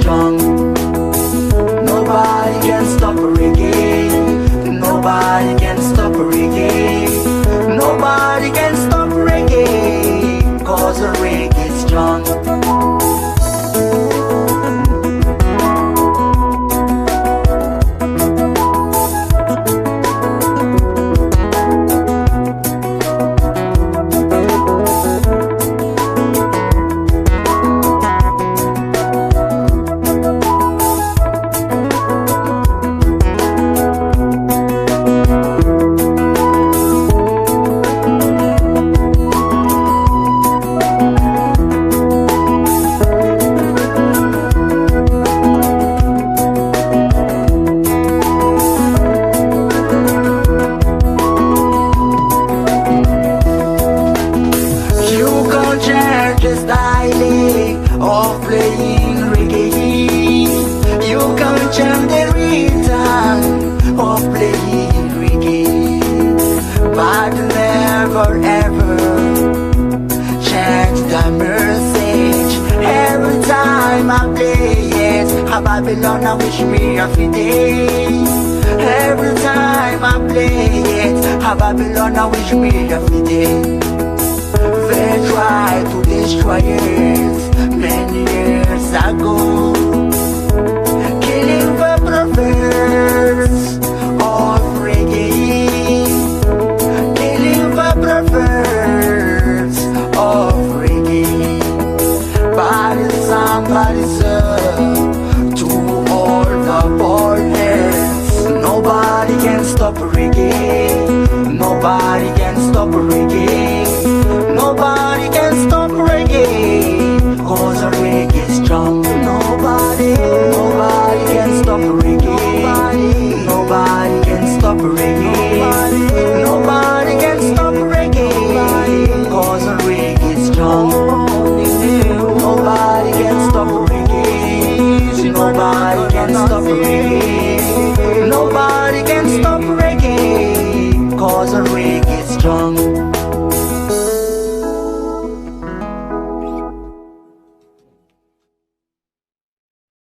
strong. Nobody can stop reggae. Nobody can stop reggae. Nobody can stop reggae, 'cause the reggae is strong. The style of playing reggae, you can change the rhythm of playing reggae, but never ever change the message. Every time I play it, a Babylon I wish me a day. Every time I play it, a Babylon I wish me a day. They tried to destroy it many years ago, killing the prophets of reggae, killing the prophets of reggae. But somebody said to all the bald heads, nobody can stop reggae. Nobody can stop reggae. Nobody can stop reggae, 'cause the reggae is strong. Nobody can stop reggae. Nobody can stop reggae. Nobody can stop reggae, 'cause the reggae is strong. Nobody can stop reggae. Nobody can stop reggae. Nobody can stop reggae.